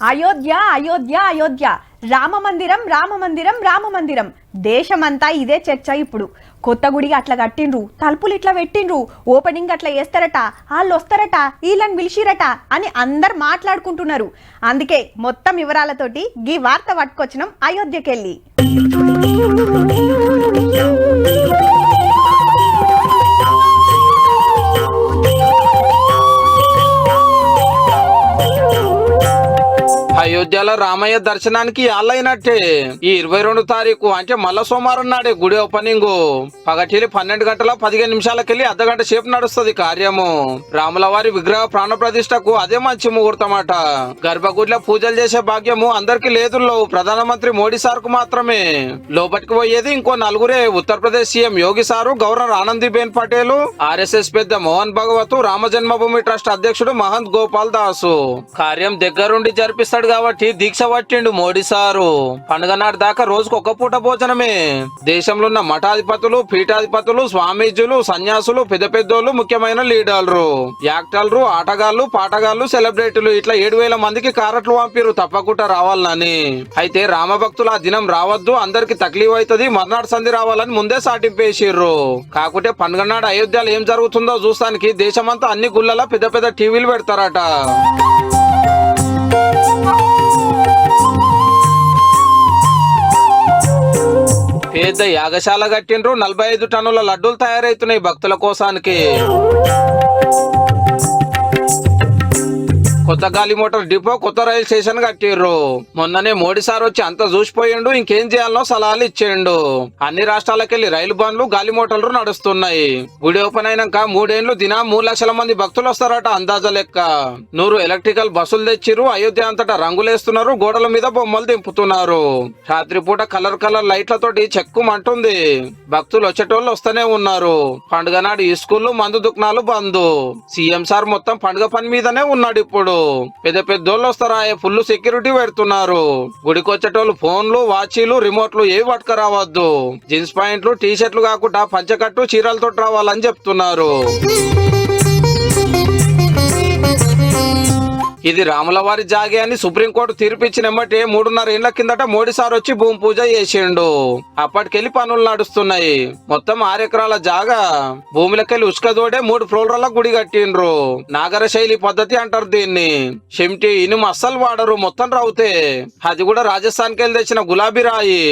అయోధ్య అయోధ్య అయోధ్య రామమందిరం రామమందిరం రామమందిరం దేశమంతా ఇదే చర్చ. ఇప్పుడు కొత్త గుడి అట్లా కట్టిండ్రు, తలుపులు ఇట్లా పెట్టిండ్రు, ఓపెనింగ్ అట్లా చేస్తారట, వాళ్ళు వస్తారట, వీళ్ళని పిలిచిరట అని అందరు మాట్లాడుకుంటున్నారు. అందుకే మొత్తం వివరాలతోటి ఈ వార్త పట్టుకొచ్చినాం అయోధ్యకెళ్ళి. అయోధ్యలో రామయ్య దర్శనానికి ఆలైనట్టే ఈ 22 తారీఖు అంటే మల్ల సోమవారం నాడే గుడి ఓపెనింగ్. పగటిలి 12 గంటల 15 నిమిషాలకెళ్ళి అర్ధగంట సేపు నడుస్తుంది కార్యము. రాముల వారి విగ్రహ ప్రాణ ప్రతిష్టకు అదే మంచి ముహూర్తమాట. గర్భగుడిలో పూజలు చేసే భాగ్యము అందరికి లేదు, ప్రధానమంత్రి మోడీ సార్ కు మాత్రమే. లోపలికి పోయేది ఇంకో నలుగురే. Uttar Pradesh CM Yogi sir, governor Anandiben Patel, RSS పెద్ద మోహన్ భగవత్, రామ జన్మభూమి ట్రస్ట్ అధ్యక్షుడు మహంత్ గోపాల్ దాసు. కార్యం దగ్గరుండి జరిపిస్తాడు కాబట్టి దీక్ష పట్టిండు మోడీ సారు. పండుగ నాటి దాకా రోజుకు ఒక పూట భోజనమే. దేశంలో ఉన్న మఠాధిపతులు, పీఠాధిపతులు, స్వామీజీలు, సన్యాసులు, పెద్ద పెద్దోళ్ళు, ముఖ్యమైన లీడర్లు, యాక్టర్లు, ఆటగాళ్లు, పాటగాళ్లు, సెలబ్రిటీలు ఇట్లా 7,000 మందికి కారట్లు పంపిరు తప్పకుండా రావాలని. అయితే రామభక్తులు ఆ దినం రావద్దు, అందరికి తక్లీఫ్ అవుతుంది, మర్నాడు సంధి రావాలని ముందే సాటింపేసిర్రు. కాకుంటే పండుగ నాడు అయోధ్యలో ఏం జరుగుతుందో చూస్తానికి దేశమంతా అన్ని గుళ్ళలా పెద్ద పెద్ద టీవీలు పెడతారట. పెద్ద యాగశాల కట్టిండ్రు, 45 టన్నుల లడ్డూలు తయారైతున్నాయి భక్తుల కోసానికి. కొత్త గాలి మోటార్ డిపో, కొత్త రైలు స్టేషన్ కట్టిర్రు. మొన్ననే మోడీ సార్ వచ్చి అంతా చూసిపోయిండు, ఇంకేం చేయాలనో సలహాలు ఇచ్చిండు. అన్ని రాష్ట్రాలకెళ్లి రైలు బండ్లు, గాలి మోటార్లు నడుస్తున్నాయి. గుడి ఓపెన్ అయినాక 3 ఏళ్లు దినం 3 లక్షల మంది భక్తులు వస్తారట అందాజ లెక్క. 100 ఎలక్ట్రికల్ బస్సులు తెచ్చిర్రు. అయోధ్య అంతటా రంగులేస్తున్నారు, గోడల మీద బొమ్మలు దింపుతున్నారు. రాత్రిపూట కలర్ లైట్లతోటి చెక్కుమంటుంది. భక్తులు వచ్చేటోళ్ళు వస్తూనే ఉన్నారు. పండుగ నాడు ఈ స్కూళ్లు, మందు దుకాణాలు బంద్. సీఎం సార్ మొత్తం పండుగ పని మీదనే ఉన్నాడు. ఇప్పుడు పెద్ద పెద్దోళ్ళు వస్తారా, ఫుల్ సెక్యూరిటీ పెడుతున్నారు. గుడికొచ్చేటోళ్ళు ఫోన్లు, వాచీలు, రిమోట్లు ఏవి పట్టుక రావద్దు. జీన్స్ ప్యాంట్లు, టీ షర్ట్లు కాకుండా పంచకట్టు, చీరలతో రావాలని చెప్తున్నారు. ఇది రాములవారి జాగే అని సుప్రీంకోర్టు తీర్పిచ్చినమ్మటే 3.5 ఏళ్ల కిందట మోడీ సార్ వచ్చి భూమి పూజ చేసిండు. అప్పటికెళ్లి పనులు నడుస్తున్నాయి. మొత్తం 6 ఎకరాల జాగా. భూమిలకెళ్లి ఉసుకదోడే 3 ఫ్లోర్ల గుడి కట్టిండ్రు. నాగర శైలి పద్ధతి అంటారు దీన్ని. షెమ్టి, ఇనుము అస్సలు వాడరు, మొత్తం రౌతే. అది కూడా రాజస్థాన్ కెళ్ళి తెచ్చిన గులాబీ రాయి.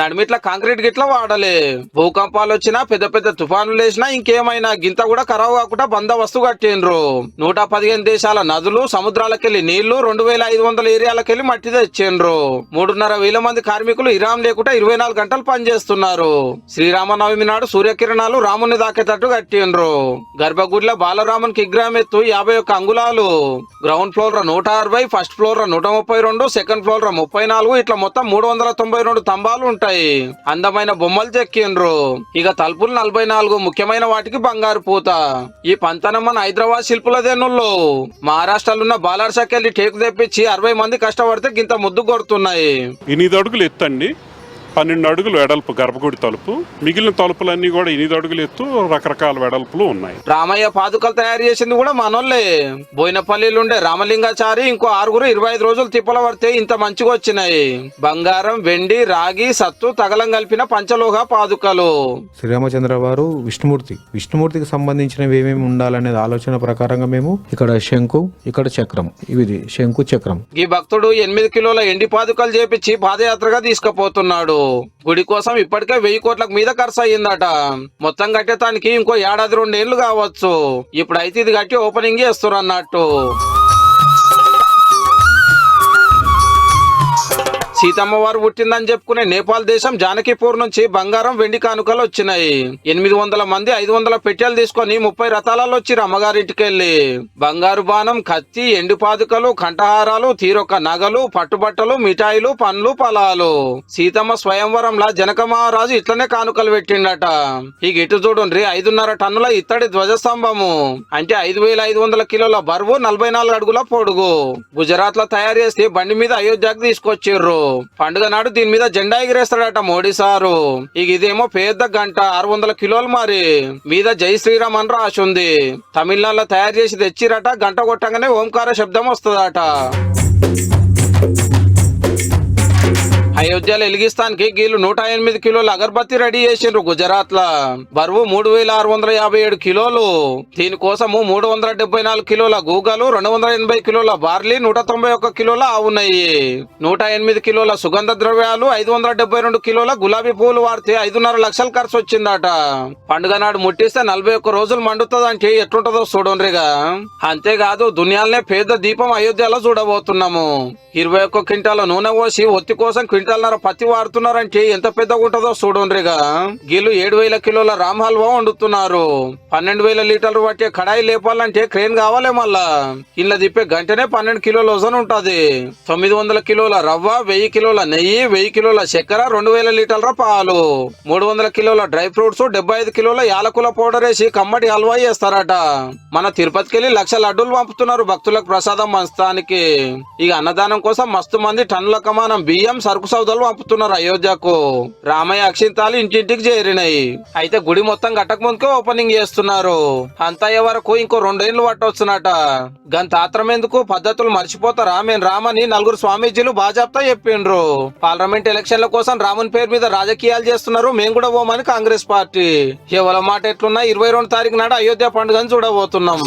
నడిమిట్ల కాంక్రీట్ గిట్ల వాడలే. భూకంపాలు వచ్చినా, పెద్ద పెద్ద తుఫానులు వేసినా, ఇంకేమైనా గింత కూడా ఖరాబు కాకుండా బందోబస్తు కట్టిండ్రు. 115 దేశాల నదులు, సముద్రాల నీళ్లు, 2,500 ఏరియాలకెళ్లి మట్టి తెచ్చిండ్రు. 3,500 మంది కార్మికులు ఇరాం లేకుండా 24 గంటలు పనిచేస్తున్నారు. శ్రీరామనవమి నాడు సూర్యకిరణాలు రాముని దాకేటట్టు కట్టిండ్రు. గర్భగుడిలో బాలరామునికి విగ్రహం ఎత్తు 51 అంగుళాలు. Ground floor 160, first floor 132, second floor 34, ఇట్లా మొత్తం 392 స్తంభాలు ఉంటాయి. అందమైన బొమ్మలు చెక్కిండ్రు. ఇక తలుపులు 44, ముఖ్యమైన వాటికి బంగారు పూత. ఈ పంతనం మన హైదరాబాద్ శిల్పులదేనుల్లో. మహారాష్ట్రలో ఉన్న బాలార్షాకెళ్ళి టేకు తెప్పించి 60 మంది కష్టపడితే గింత ముద్దు కొడుతున్నాయి. 8 అడుగులు ఎత్తండి, 12 అడుగులు వెడల్పు గర్భగుడి తలుపు. మిగిలిన తలుపులన్నీ కూడా 8 అడుగులు ఎత్తు, రకరకాల వెడల్పులు ఉన్నాయి. రామయ్య పాదుకలు తయారు చేసింది కూడా మనోళ్లే. బోయినపల్లిలుండే రామలింగాచారి ఇంకో 6 25 రోజులు తిప్పల పడితే ఇంత మంచిగా వచ్చినాయి. బంగారం, వెండి, రాగి, సత్తు, తగలం కలిపిన పంచలోహ పాదుకలు. శ్రీరామచంద్ర వారు విష్ణుమూర్తికి సంబంధించినవి ఏమేమి ఉండాలనేది ఆలోచన ప్రకారంగా మేము ఇక్కడ శంకు, ఇక్కడ చక్రం, ఇది శంకు చక్రం. ఈ భక్తుడు 8 కిలోల ఎండి పాదుకలు చేపించి పాదయాత్రగా తీసుకుపోతున్నాడు. గుడి కోసం ఇప్పటికే 1000 కోట్లకు మీద ఖర్చు అయ్యిందట. మొత్తం కట్టేతానికి ఇంకో 1.5-2 ఏళ్లు కావచ్చు. ఇప్పుడైతే ఇది కట్టి ఓపెనింగ్ చేస్తారు అన్నట్టు. సీతమ్మ వారు పుట్టిందని చెప్పుకునే నేపాల్ దేశం జానకీపూర్ నుంచి బంగారం, వెండి కానుకలు వచ్చినాయి. 800 మంది 500 పెట్టెలు తీసుకొని 30 రథాలలో వచ్చిర్రు అమ్మగారింటికి వెళ్లి. బంగారు బాణం, కత్తి, ఎండు పాదుకలు, కంఠహారాలు, తీరొక్క నగలు, పట్టుబట్టలు, మిఠాయిలు, పండ్లు, ఫలాలు. సీతమ్మ స్వయంవరంలా జనక మహారాజు ఇట్లనే కానుకలు పెట్టిండట. ఇక ఇటు చూడండి, 5.5 టన్నుల ఇత్తడి ధ్వజస్తంభము అంటే 5,500 కిలోల బరువు, 44 అడుగుల పొడుగు. గుజరాత్ లో తయారు చేసి బండి మీద అయోధ్యకు తీసుకొచ్చిర్రు. పండుగ నాడు దీని మీద జెండా ఎగిరేస్తాడట మోడీ సారు. ఇక ఇదేమో పెద్ద గంట 600 కిలోలు, మరి మీద జై శ్రీరామ్ అని రాసి ఉంది. తమిళనాడులో తయారు చేసి తెచ్చిరట. గంట కొట్టంగానే ఓంకార శబ్దం వస్తుందట. అయోధ్యలో వెలిగిస్తానికి గీళ్ళు 108 కిలోల అగరబత్తి రెడీ చేసిండ్రు గుజరాత్ లా. బరువు 3657 కిలోలు. దీనికోసము 374 కిలోల గూగలు, 280 కిలోల బార్లీ, 191 కిలోల ఆవు నెయ్యి, 108 కిలోల సుగంధ ద్రవ్యాలు, 572 కిలోల గులాబీ పూలు వాడితే 5.5 లక్షలు ఖర్చు వచ్చిందట. పండుగ నాడు ముట్టిస్తే 41 రోజులు మండుతుందంటే ఎట్లుంటదో చూడండిగా. అంతేకాదు దునియాలనే పెద్ద దీపం అయోధ్యలో చూడబోతున్నాము. 21 క్వింటాల నూనె పోసి ఒత్తి కోసం క్వింటాల్నర పత్తి వాడుతున్నారంటే ఎంత పెద్దగా ఉంటుందో చూడండిగా. గీళ్ళు 7000 కిలోల రామ్ హల్వా వండుతున్నారు. 12,000 లీటర్లు పట్టే కడాయి లేపాలంటే క్రేన్ కావాలి. మళ్ళా ఇలా తిప్పే గంటనే 12 కిలోల వజన్ ఉంటది. 900 కిలోల రవ్వ, 1000 కిలోల నెయ్యి, 1000 కిలోల చక్కెర, 2000 లీటర్ల పాలు, 300 కిలోల డ్రై ఫ్రూట్స్, 75 కిలోల యాలకుల పౌడర్ వేసి కమ్మటి హల్వా చేస్తారట. మన తిరుపతికి వెళ్ళి 1,00,000 లడ్డూలు పంపుతున్నారు భక్తులకు ప్రసాదం పంచడానికి. ఇక అన్నదానం కోసం మస్తు మంది టన్నుల కమానం బియ్యం, సరుకు సౌదాలు పంపుతున్నారు అయోధ్యకు. రామయ్య అక్షింతాలు ఇంటింటికి చేరినాయి. అయితే గుడి మొత్తం గట్టక ముందుకే ఓపెనింగ్ చేస్తున్నారు. అంత అయ్యే వరకు ఇంకో 2 ఏళ్ళు పట్టొచ్చునట. గంత ఆత్రం ఎందుకు, పద్ధతులు మర్చిపోతారా? మేము రామని 4 స్వామీజీలు బాజాప్తా చెప్పిండ్రు. పార్లమెంట్ ఎలక్షన్ల కోసం రాముని పేరు మీద రాజకీయాలు చేస్తున్నారు. మేము కూడా పోమని కాంగ్రెస్ పార్టీ. ఎవరి మాట ఎట్లున్నా 22 తారీఖు నాడు అయోధ్య పండుగను చూడబోతున్నాం.